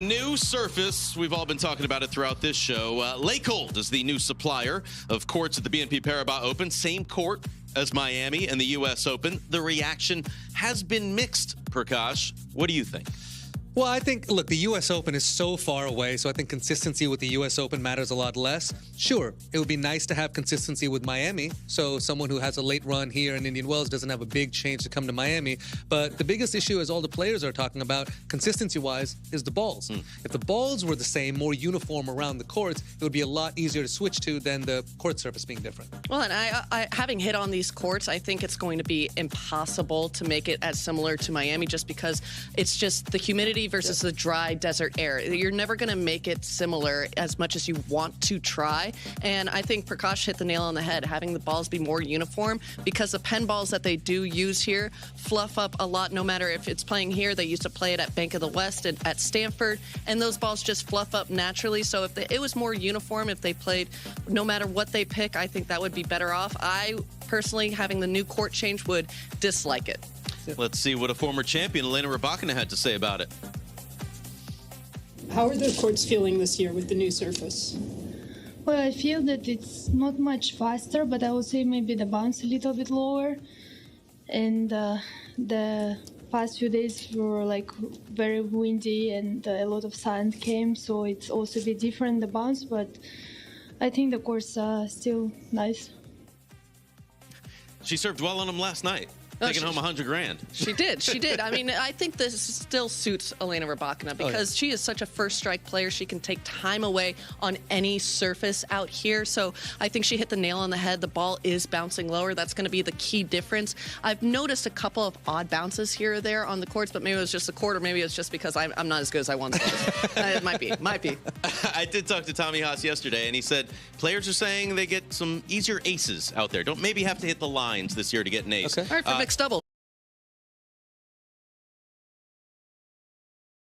New surface. We've all been talking about it throughout this show. Laykold is the new supplier of courts at the BNP Paribas Open. Same court as Miami and the U.S. Open. The reaction has been mixed, Prakash. What do you think? Well, I think, look, the U.S. Open is so far away, so I think consistency with the U.S. Open matters a lot less. Sure, it would be nice to have consistency with Miami, so someone who has a late run here in Indian Wells doesn't have a big change to come to Miami. But the biggest issue, as all the players are talking about, consistency-wise, is the balls. If the balls were the same, more uniform around the courts, it would be a lot easier to switch to than the court surface being different. Well, and I having hit on these courts, I think it's going to be impossible to make it as similar to Miami just because it's just the humidity versus the dry desert air. You're never going to make it similar as much as you want to try. And I think Prakash hit the nail on the head, having the balls be more uniform, because the pen balls that they do use here fluff up a lot, no matter if it's playing here. They used to play it at Bank of the West and at Stanford, and those balls just fluff up naturally. So if it was more uniform, if they played, no matter what they pick, I think that would be better off. I personally, having the new court change, would dislike it. Let's see what a former champion, Elena Rybakina, had to say about it. How are the courts feeling this year with the new surface? Well, I feel that it's not much faster, but I would say maybe the bounce a little bit lower. And the past few days were like very windy and a lot of sand came, so it's also a bit different, the bounce, but I think the courts are still nice. She served well on him last night. Taking home $100 grand. She did. I mean, I think this still suits Elena Rybakina because she is such a first strike player. She can take time away on any surface out here. So I think she hit the nail on the head. The ball is bouncing lower. That's going to be the key difference. I've noticed a couple of odd bounces here or there on the courts, but maybe it was just the court, or maybe it's just because I'm not as good as I once was. It might be. I did talk to Tommy Haas yesterday, and he said players are saying they get some easier aces out there. Don't maybe have to hit the lines this year to get an ace. All right, for mixed double.